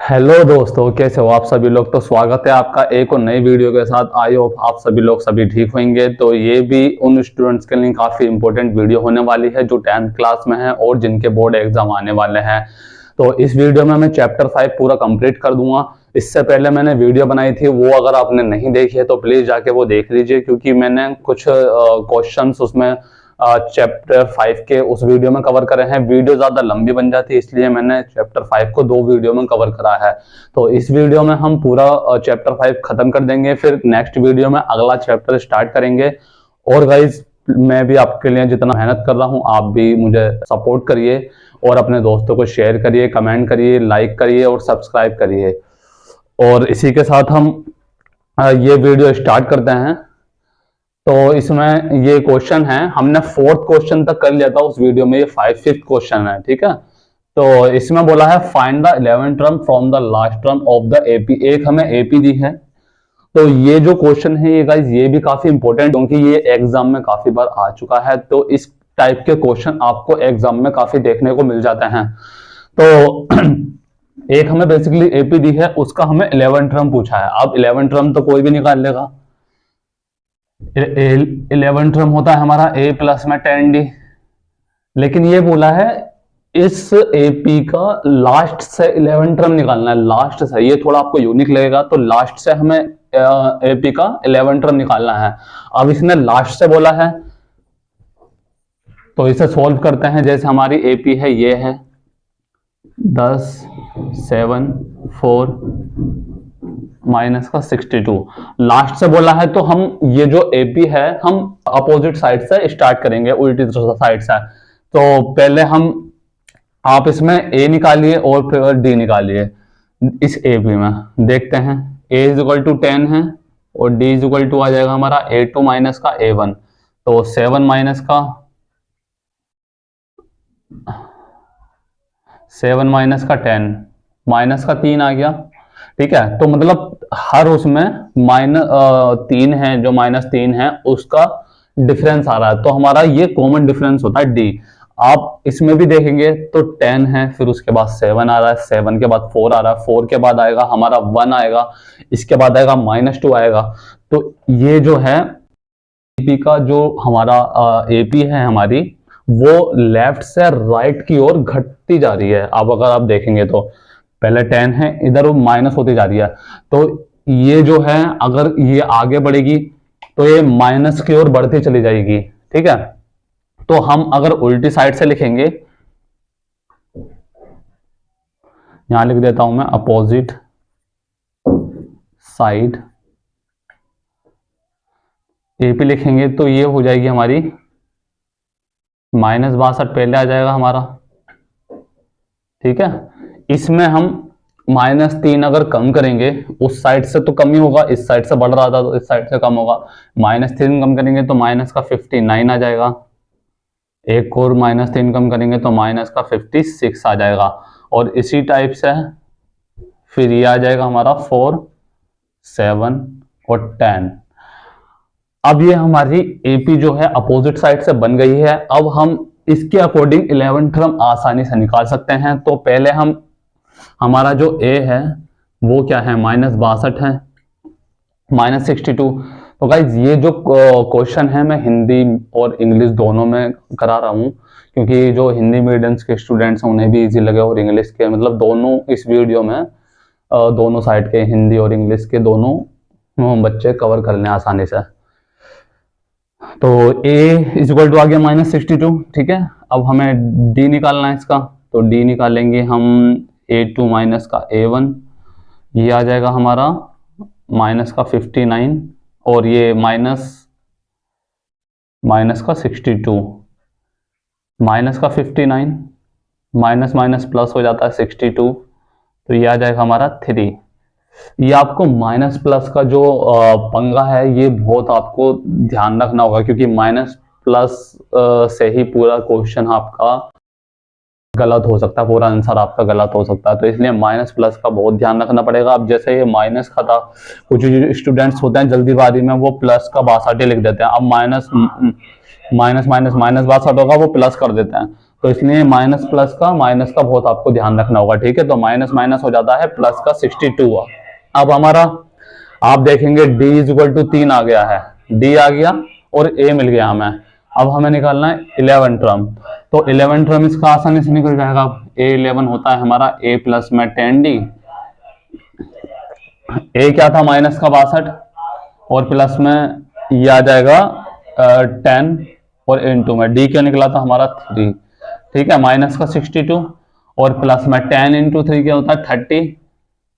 Hello दोस्तों, कैसे हो आप सभी लोग। तो स्वागत है आपका एक और नई वीडियो के साथ। आई होप आप सभी लोग सभी ठीक होंगे। तो ये भी उन स्टूडेंट्स के लिए काफ़ी इंपॉर्टेंट वीडियो होने वाली है जो 10th क्लास में है और जिनके बोर्ड एग्जाम आने वाले हैं। तो इस वीडियो में मैं चैप्टर 5 पूरा कंप्लीट कर दूंगा। इससे पहले मैंने वीडियो बनाई थी, वो अगर आपने नहीं देखी है तो प्लीज़ जाके वो देख लीजिए, क्योंकि मैंने कुछ क्वेश्चन उसमें चैप्टर 5 के उस वीडियो में कवर करे हैं। वीडियो ज्यादा लंबी बन जाती है, इसलिए मैंने चैप्टर 5 को 2 वीडियो में कवर करा है। तो इस वीडियो में हम पूरा चैप्टर 5 खत्म कर देंगे, फिर नेक्स्ट वीडियो में अगला चैप्टर स्टार्ट करेंगे। और गाइज, मैं भी आपके लिए जितना मेहनत कर रहा हूं, आप भी मुझे सपोर्ट करिए और अपने दोस्तों को शेयर करिए, कमेंट करिए, लाइक करिए और सब्सक्राइब करिए। और इसी के साथ हम ये वीडियो स्टार्ट करते हैं। तो इसमें ये क्वेश्चन है, हमने 4th क्वेश्चन तक कर लिया था उस वीडियो में, ये 5th क्वेश्चन है, ठीक है। तो इसमें बोला है find the 11th term from the last term of the AP. एक हमें एपी दी है। तो ये जो क्वेश्चन है ये गाइस, ये भी काफी इंपॉर्टेंट, क्योंकि ये एग्जाम में काफी बार आ चुका है। तो इस टाइप के क्वेश्चन आपको एग्जाम में काफी देखने को मिल जाते हैं। तो एक हमें बेसिकली एपी दी है, उसका हमें 11th टर्म पूछा है। अब 11th टर्म तो कोई भी निकाल लेगा। 11 टर्म होता है हमारा a प्लस में 10d, लेकिन ये बोला है इस एपी का लास्ट से 11 टर्म निकालना है। लास्ट से, ये थोड़ा आपको यूनिक लगेगा, तो लास्ट से हमें एपी का 11 टर्म निकालना है। अब इसने लास्ट से बोला है तो इसे सॉल्व करते हैं। जैसे हमारी एपी है, ये है 10, 7, 4 माइनस का 62। लास्ट से बोला है तो हम ये जो एपी है हम अपोजिट साइड से स्टार्ट करेंगे, उल्टी साइड से। तो पहले आप इसमें ए निकालिए और फिर डी निकालिए। इस एपी में देखते हैं, a इज इक्वल टू 10 है और d इज इक्वल टू आ जाएगा हमारा a2 माइनस का a1। तो 7 माइनस का 10 माइनस का 3 आ गया, ठीक है। तो मतलब हर उसमें -3 है, जो -3 है उसका डिफरेंस आ रहा है, तो हमारा ये कॉमन डिफरेंस होता है डी। आप इसमें भी देखेंगे तो 10 है, फिर उसके बाद 7 आ रहा है, 7 के बाद 4 आ रहा है, 4 के बाद आएगा हमारा 1 आएगा, इसके बाद आएगा -2 आएगा। तो ये जो है एपी का, जो हमारा एपी है हमारी, वो लेफ्ट से राइट की ओर घटती जा रही है। अब अगर आप देखेंगे तो पहले 10 है, इधर वो माइनस होती जा रही है। तो ये जो है, अगर ये आगे बढ़ेगी तो ये माइनस की ओर बढ़ती चली जाएगी, ठीक है। तो हम अगर उल्टी साइड से लिखेंगे, यहां लिख देता हूं मैं अपोजिट साइड एपी लिखेंगे, तो ये हो जाएगी हमारी -62 पहले आ जाएगा हमारा, ठीक है। इसमें हम -3 अगर कम करेंगे, उस साइड से तो कम ही होगा, इस साइड से बढ़ रहा था तो इस साइड से कम होगा। -3 कम करेंगे तो माइनस का 59 आ जाएगा, एक और -3 कम करेंगे तो माइनस का 56 आ जाएगा। और इसी टाइप से फिर ये आ जाएगा हमारा 4, 7 और 10। अब ये हमारी एपी जो है अपोजिट साइड से बन गई है। अब हम इसके अकॉर्डिंग 11 टर्म आसानी से निकाल सकते हैं। तो पहले हमारा जो a है वो क्या है, -62 है, -62। तो गाइज, ये जो क्वेश्चन है मैं हिंदी और इंग्लिश दोनों में करा रहा हूँ, क्योंकि जो हिंदी मीडियम्स के स्टूडेंट्स हैं उन्हें भी इजी लगे, और इंग्लिश के, मतलब दोनों इस वीडियो में दोनों साइड के, हिंदी और इंग्लिश के दोनों बच्चे कवर कर लें आसानी से। तो a इज इक्वल टू आ गया -62, ठीक है। अब हमें d निकालना है इसका, तो d निकालेंगे हम a2 माइनस का a1, ये आ जाएगा हमारा माइनस का 59 और ये माइनस का 62, माइनस का 59 माइनस माइनस प्लस हो जाता है 62, तो ये आ जाएगा हमारा 3। ये आपको माइनस प्लस का जो पंगा है, ये बहुत आपको ध्यान रखना होगा, क्योंकि माइनस प्लस से ही पूरा क्वेश्चन आपका गलत हो सकता है, पूरा आंसर आपका गलत हो सकता है। तो इसलिए माइनस प्लस का बहुत ध्यान रखना पड़ेगा। अब जैसे ये माइनस का था, कुछ स्टूडेंट्स होते हैं जल्दीबाजी में वो प्लस का 62 लिख देते हैं। अब माइनस माइनस 62 होगा, वो प्लस कर देते हैं। तो इसलिए माइनस का बहुत आपको ध्यान रखना होगा, ठीक है। तो माइनस माइनस हो जाता है, प्लस का 62। अब हमारा आप देखेंगे डी इज इक्वल टू 3 आ गया है, डी आ गया और ए मिल गया हमें। अब हमें निकालना है 11 टर्म। तो 11 टर्म इसका आसानी से निकल जाएगा। ए 11 होता है हमारा ए प्लस में 10d, ए क्या था माइनस का 62 और प्लस में ये आ जाएगा 10 और इनटू में डी क्या निकला था हमारा 3, ठीक है। माइनस का 62 और प्लस में 10 इंटू 3 क्या होता है 30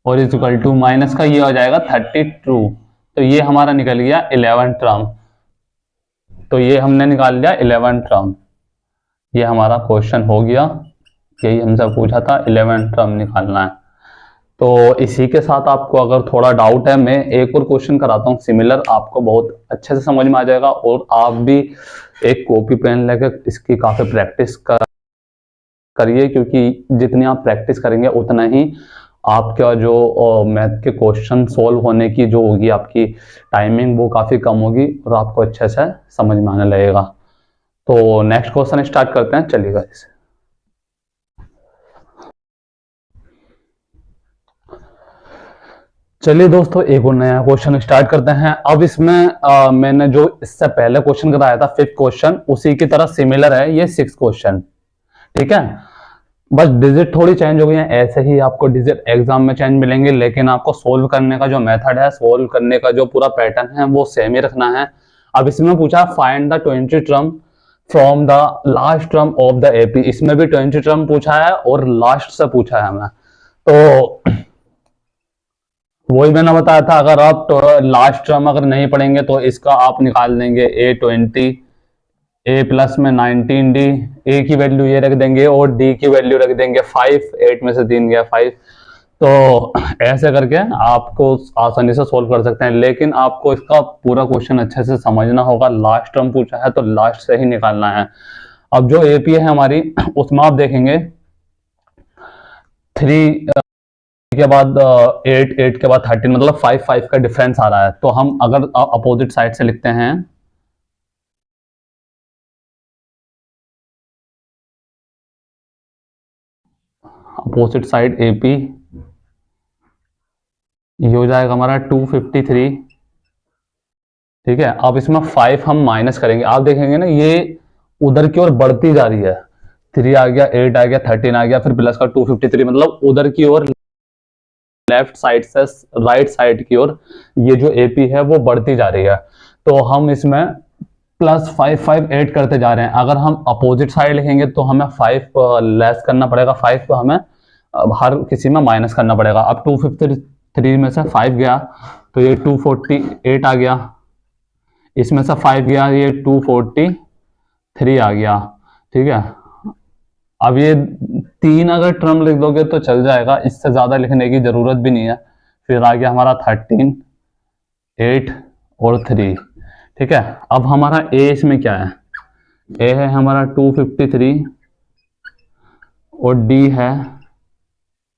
और इज इक्वल टू माइनस का ये हो जाएगा 32। तो ये हमारा निकल गया 11 टर्म। तो ये हमने निकाल लिया 11 टर्म। ये हमारा क्वेश्चन हो गया, यही हमसे पूछा था 11 टर्म निकालना है। तो इसी के साथ आपको अगर थोड़ा डाउट है, मैं एक और क्वेश्चन कराता हूँ सिमिलर, आपको बहुत अच्छे से समझ में आ जाएगा। और आप भी एक कॉपी पेन लेकर इसकी काफी प्रैक्टिस करिए, क्योंकि जितनी आप प्रैक्टिस करेंगे उतना ही आपका जो मैथ के क्वेश्चन सॉल्व होने की जो होगी आपकी टाइमिंग वो काफी कम होगी और आपको अच्छे से समझ में आने लगेगा। तो नेक्स्ट क्वेश्चन स्टार्ट करते हैं, चलिएगा इसे। चलिए दोस्तों, एक और नया क्वेश्चन स्टार्ट करते हैं। अब इसमें मैंने जो इससे पहले क्वेश्चन कराया था 5th क्वेश्चन, उसी की तरह सिमिलर है ये 6th क्वेश्चन, ठीक है। बस डिजिट थोड़ी चेंज हो गई है, ऐसे ही आपको डिजिट एग्जाम में चेंज मिलेंगे, लेकिन आपको सोल्व करने का जो मेथड है, सोल्व करने का जो पूरा पैटर्न है वो सेम ही रखना है। अब इसमें पूछा find the 20 term from the last term of the AP. इसमें भी 20 टर्म पूछा है और लास्ट से पूछा है हमें। तो वही मैंने बताया था, अगर आप लास्ट टर्म अगर नहीं पढ़ेंगे तो इसका आप निकाल देंगे A20, ए प्लस में 19d, ए की वैल्यू ये रख देंगे और डी की वैल्यू रख देंगे 5, 8 में से 3 गया 5। तो ऐसे करके आपको आसानी से सोल्व कर सकते हैं, लेकिन आपको इसका पूरा क्वेश्चन अच्छे से समझना होगा। लास्ट टर्म पूछा है तो लास्ट से ही निकालना है। अब जो एपी है हमारी, उसमें आप देखेंगे 3 के बाद 8, 8 के बाद 13, मतलब 5, 5 का डिफरेंस आ रहा है। तो हम अगर अपोजिट साइड से लिखते हैं, अपोजिट साइड एपी, ये हो जाएगा हमारा 253, ठीक है। अब इसमें 5 हम माइनस करेंगे, आप देखेंगे ना ये उधर की ओर बढ़ती जा रही है। 3 आ गया, 8 आ गया, 13 आ गया, फिर प्लस का 253, मतलब उधर की ओर लेफ्ट साइड से राइट साइड की ओर ये जो एपी है वो बढ़ती जा रही है। तो हम इसमें प्लस 5, 5 ऐड करते जा रहे हैं। अगर हम अपोजिट साइड लिखेंगे तो हमें 5 लेस करना पड़ेगा, 5 को हमें हर किसी में माइनस करना पड़ेगा। अब 253 में से 5 गया तो ये 248 आ गया, इसमें से 5 गया ये 243 आ गया, ठीक है। अब ये 3 अगर टर्म लिख दोगे तो चल जाएगा, इससे ज्यादा लिखने की जरूरत भी नहीं है। फिर आ गया हमारा 13, 8 और 3, ठीक है। अब हमारा ए इसमें क्या है, ए है हमारा 253 और डी है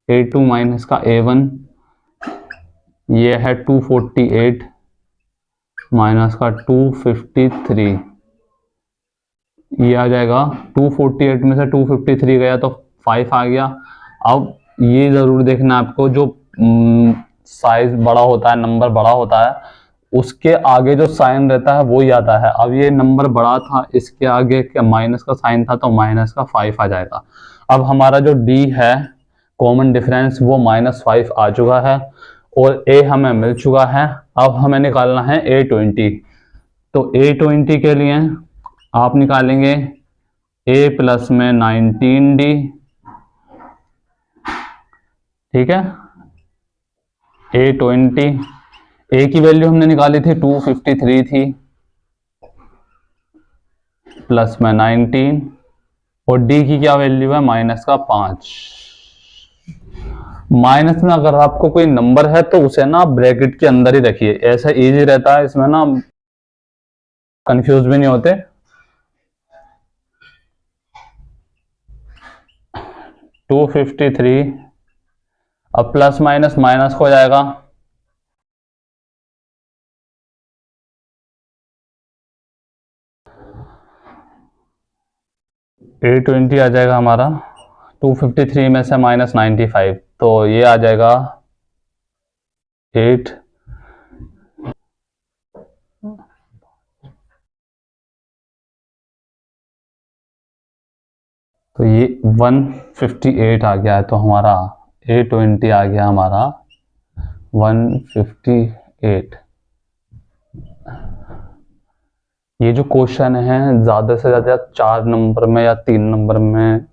A2 माइनस का A1, ये है 248 माइनस का 253, ये आ जाएगा 248 में से 253 गया तो 5 आ गया। अब ये जरूर देखना आपको, जो साइज बड़ा होता है, नंबर बड़ा होता है, उसके आगे जो साइन रहता है वो ही आता है। अब ये नंबर बड़ा था, इसके आगे क्या माइनस का साइन था तो माइनस का 5 आ जाएगा। अब हमारा जो डी है कॉमन डिफरेंस वो -5 आ चुका है और ए हमें मिल चुका है। अब हमें निकालना है A20। तो A20 के लिए आप निकालेंगे ए प्लस में 19d, ठीक है। A20, ए की वैल्यू हमने निकाली थी 253 थी, प्लस में 19 और डी की क्या वैल्यू है -5। माइनस में अगर आपको कोई नंबर है तो उसे ना ब्रैकेट के अंदर ही रखिए, ऐसा इजी रहता है, इसमें ना कंफ्यूज भी नहीं होते। 253, अब प्लस माइनस माइनस हो जाएगा, A20 आ जाएगा हमारा 253 में से -95, तो ये आ जाएगा 8। तो ये 158 आ गया है, तो हमारा A20 आ गया हमारा 158। ये जो क्वेश्चन है ज़्यादा से ज़्यादा 4 नंबर में या 3 नंबर में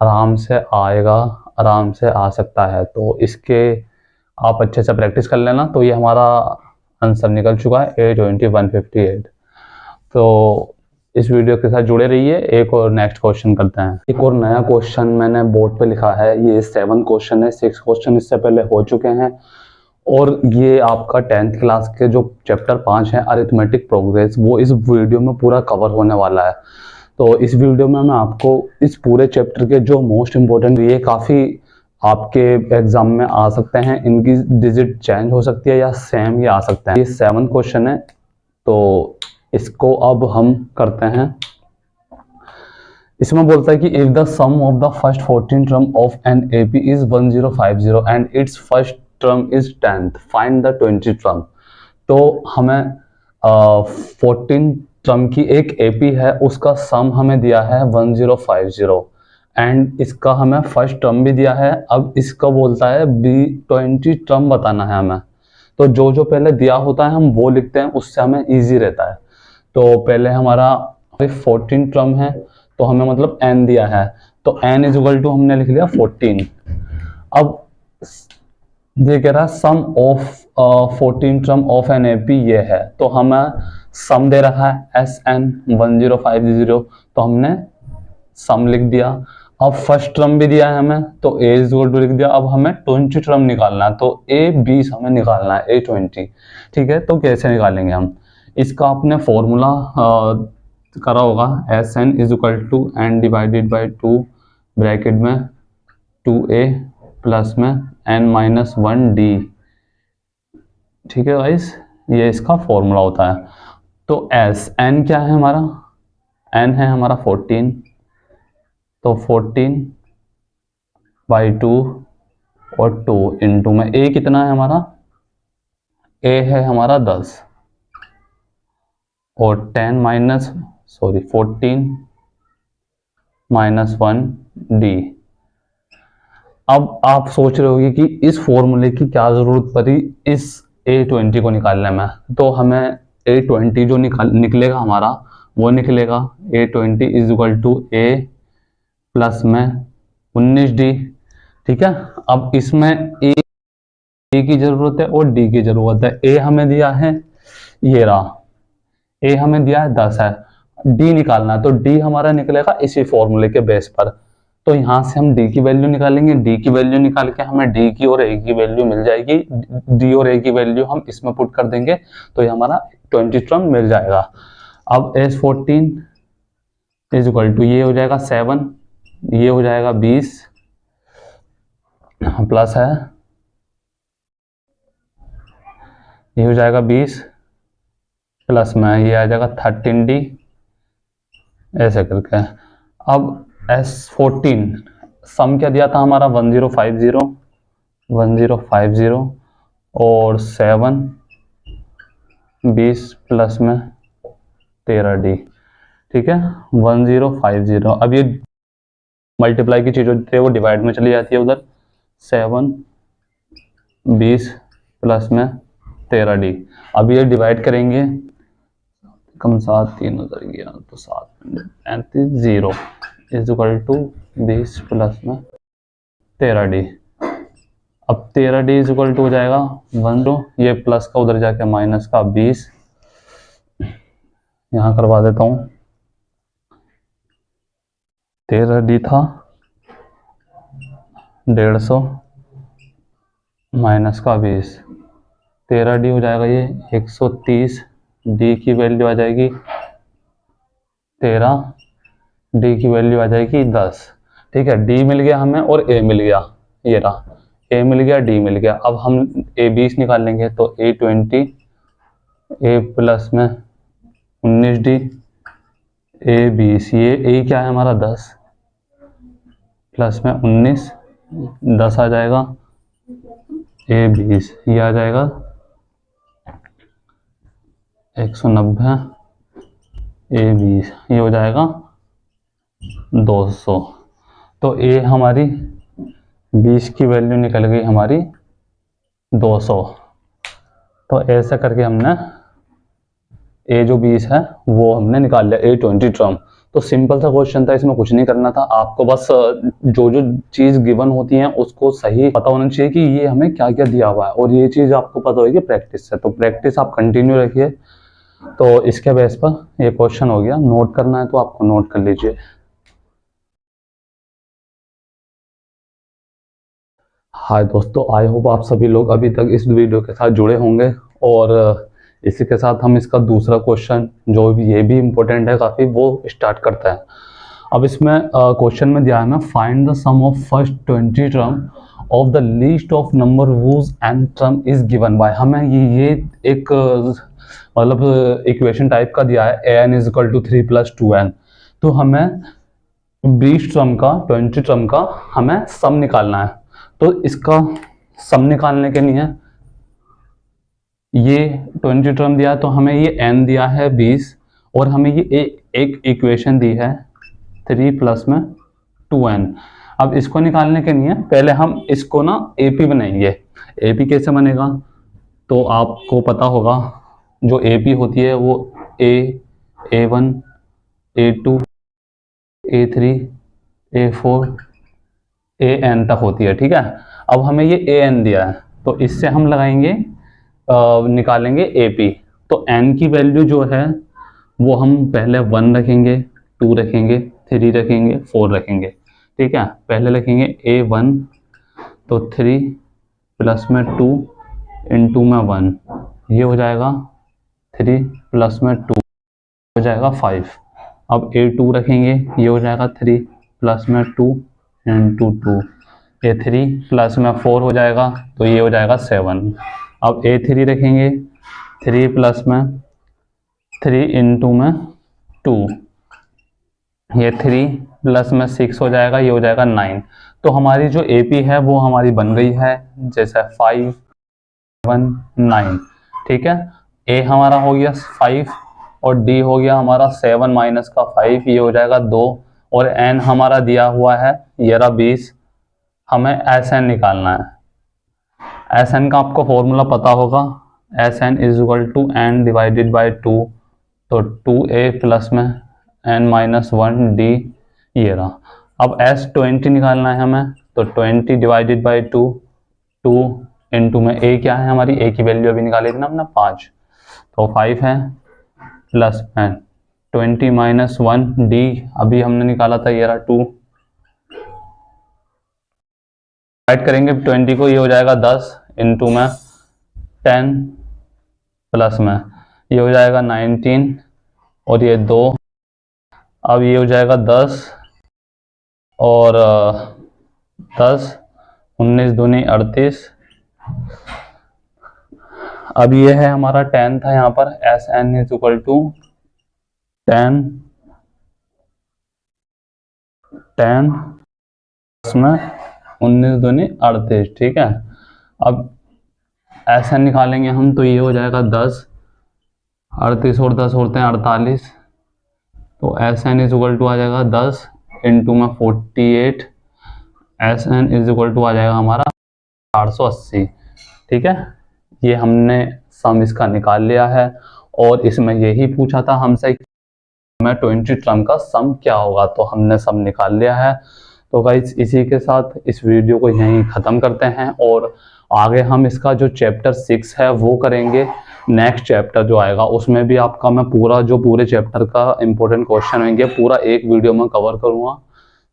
आराम से आएगा, आराम से आ सकता है। तो इसके आप अच्छे से प्रैक्टिस कर लेना। तो ये हमारा आंसर निकल चुका है A20 158। तो इस वीडियो के साथ जुड़े रहिए। एक और नेक्स्ट क्वेश्चन करते हैं। एक और नया क्वेश्चन मैंने बोर्ड पे लिखा है। ये 7 क्वेश्चन है, 6 क्वेश्चन इससे पहले हो चुके हैं और ये आपका 10th क्लास के जो चैप्टर 5 है अरिथमेटिक प्रोग्रेस, वो इस वीडियो में पूरा कवर होने वाला है। तो इस वीडियो में मैं आपको इस पूरे चैप्टर के जो मोस्ट इम्पोर्टेंट, ये काफ़ी आपके एग्जाम में आ सकते हैं, इनकी डिजिट चेंज हो सकती है या सेम ये आ सकते हैं। ये 7 क्वेश्चन है, तो इसको अब हम करते हैं। इसमें बोलता है कि if the sum of the first 14 term of an AP is 1050 and its first term is 10th, find the 20 term. तो हमें 14 टर्म की एक एपी है, उसका सम हमें दिया है 1050 एंड इसका हमें फर्स्ट टर्म भी दिया है। अब इसका बोलता है 20 टर्म बताना है हमें। तो जो जो पहले दिया होता है हम वो लिखते हैं, उससे हमें इजी रहता है। तो पहले हमारा 14 टर्म है, तो हमें मतलब n दिया है, तो n इज इक्वल टू हमने लिख लिया 14। अब ये कह रहा है sum of 14 term of an AP ये है, तो हमें सम दे रहा है SN 1050, तो हमने सम लिख दिया। अब फर्स्ट टर्म भी दिया है हमें, तो a इज इक्वल टू लिख दिया। अब हमें 20 टर्म निकालना है, तो A20 हमें निकालना है A20। ठीक है, तो कैसे निकालेंगे हम इसका? आपने फॉर्मूला करा होगा, SN is equal to n divided by 2 bracket में 2a प्लस में n-1d। ठीक है गाइस, ये इसका फॉर्मूला होता है। तो n क्या है हमारा? n है हमारा 14, तो 14 बाई 2 और 2 इंटू में a कितना है हमारा? a है हमारा 10 और 14 माइनस 1d। अब आप सोच रहे होंगे कि इस फॉर्मूले की क्या जरूरत पड़ी इस A20 को निकालने में। तो हमें A20 जो निकलेगा हमारा, वो निकलेगा A20 is equal to A plus में 19d। ठीक है, अब इसमें A की जरूरत है और D की जरूरत है। A हमें दिया है, ये रहा, A हमें दिया है 10 है, D निकालना है, तो D हमारा निकलेगा इसी फॉर्मूले के बेस पर। तो यहां से हम D की वैल्यू निकालेंगे, D की वैल्यू निकाल के हमें D की और A की वैल्यू मिल जाएगी। D और A की वैल्यू हम इसमें पुट कर देंगे, तो ये हमारा 20 टर्म मिल जाएगा। अब S14 इज इक्वल टू ये हो जाएगा 7, ये हो जाएगा 20 प्लस है, ये हो जाएगा 20 प्लस में ये आ जाएगा 13d, ऐसे करके। अब S14 सम क्या दिया था हमारा? 1050 और 7 20 प्लस में 13d। ठीक है, 1050। अब ये मल्टीप्लाई की चीज होती है, वो डिवाइड में चली जाती है उधर। 7 20 प्लस में 13d। अब ये डिवाइड करेंगे, कम 7 3 उधर गया तो 7 35 0 इज इक्वल टू 20 प्लस में 13d। अब 13d इज इक्वल टू हो जाएगा 1, ये प्लस का उधर जाके माइनस का 20, यहाँ करवा देता हूँ। 13d था 150 माइनस का 20, 13d हो जाएगा ये 130, d की वैल्यू आ जाएगी 13, d की वैल्यू आ जाएगी 10। ठीक है, d मिल गया हमें और a मिल गया, ये रहा, a मिल गया, d मिल गया। अब हम A20 निकालेंगे, तो A20 a प्लस में 19d A20, ये a क्या है हमारा 10, प्लस में 19, 10 आ जाएगा, ए 20, ये आ जाएगा 190, ए 20, ये हो जाएगा 200। तो ए हमारी 20 की वैल्यू निकल गई हमारी 200। तो ऐसा करके हमने ए जो 20 है वो हमने निकाल लिया, ए 20 टर्म। तो सिंपल सा क्वेश्चन था, इसमें कुछ नहीं करना था आपको, बस जो जो चीज़ गिवन होती है उसको सही पता होना चाहिए कि ये हमें क्या क्या दिया हुआ है, और ये चीज़ आपको पता होगी प्रैक्टिस से। तो प्रैक्टिस आप कंटिन्यू रखिए। तो इसके बेस पर ये क्वेश्चन हो गया, नोट करना है तो आपको नोट कर लीजिए। हाय दोस्तों, आई होप आप सभी लोग अभी तक इस वीडियो के साथ जुड़े होंगे, और इसी के साथ हम इसका दूसरा क्वेश्चन जो भी ये भी इम्पोर्टेंट है काफ़ी, वो स्टार्ट करते हैं। अब इसमें क्वेश्चन में दिया है मैं, find the sum of first 20 term of the least of number whose n term is given by. हमें ये एक मतलब इक्वेशन टाइप का दिया है, an is equal to 3 + 2n। तो हमें 20 टर्म का 20 टर्म का हमें सम निकालना है। तो इसका सम निकालने के लिए ये 20 टर्म दिया है, तो हमें ये n दिया है 20, और हमें ये एक इक्वेशन दी है 3 + में 2n। अब इसको निकालने के लिए पहले हम इसको ना AP बनाएंगे। AP कैसे बनेगा, तो आपको पता होगा जो AP होती है वो A1, A2, A3, A4, AN तक होती है, ठीक है। अब हमें ये AN दिया है, तो इससे हम लगाएंगे निकालेंगे AP। तो n की वैल्यू जो है वो हम पहले 1 रखेंगे, 2 रखेंगे, 3 रखेंगे, 4 रखेंगे, ठीक है। पहले लिखेंगे A1, तो 3 + में 2 × में 1, ये हो जाएगा 3 + में 2 हो जाएगा 5। अब A2 रखेंगे, ये हो जाएगा 3 + में 2 × 2, A3 + में 4 हो जाएगा, तो ये हो जाएगा 7। अब A3 रखेंगे, 3 + में 3 × में 2, ये 3 + में 6 हो जाएगा, ये हो जाएगा 9। तो हमारी जो AP है वो हमारी बन गई है, जैसे 5, 7, 9, ठीक है। A हमारा हो गया 5 और D हो गया हमारा 7 - का 5, ये हो जाएगा 2, और N हमारा दिया हुआ है ये रहा 20। हमें SN निकालना है। SN का आपको फॉर्मूला पता होगा, SN = n / 2, तो 2A + में n - 1 D, ये रहा। अब S20 निकालना है हमें, तो 20 / 2, 2 × में A क्या है हमारी, A की वैल्यू अभी निकाली थी ना हमने 5, तो 5 है, प्लस में 20 - 1 D अभी हमने निकाला था, ये रहा 2। ऐड करेंगे 20 को, ये हो जाएगा 10 × में 10 प्लस में ये हो जाएगा 19, और ये 2। अब ये हो जाएगा 10 और 10, 19 दूनी 38। अब ये है हमारा 10 था यहाँ पर, SN = 10 में 19 दूनी 38, ठीक है। अब SN निकालेंगे हम, तो ये हो जाएगा 10, 38 और 10 होते हैं 48, तो SN = आ जाएगा 10 × में 48, SN = आ जाएगा हमारा 480, ठीक है। ये हमने सम इसका निकाल लिया है, और इसमें यही पूछा था हमसे मैं 20 टर्म का सम क्या होगा, तो हमने सम निकाल लिया है। तो गाइस इसी के साथ इस वीडियो को यहीं ख़त्म करते हैं, और आगे हम इसका जो चैप्टर 6 है वो करेंगे। नेक्स्ट चैप्टर जो आएगा उसमें भी आपका मैं पूरे चैप्टर का इंपॉर्टेंट क्वेश्चन होंगे पूरा एक वीडियो में कवर करूँगा।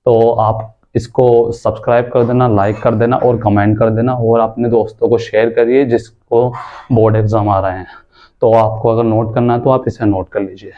तो आप इसको सब्सक्राइब कर देना, लाइक कर देना और कमेंट कर देना, और अपने दोस्तों को शेयर करिए जिसको बोर्ड एग्ज़ाम आ रहे हैं। तो आपको अगर नोट करना है तो आप इसे नोट कर लीजिए।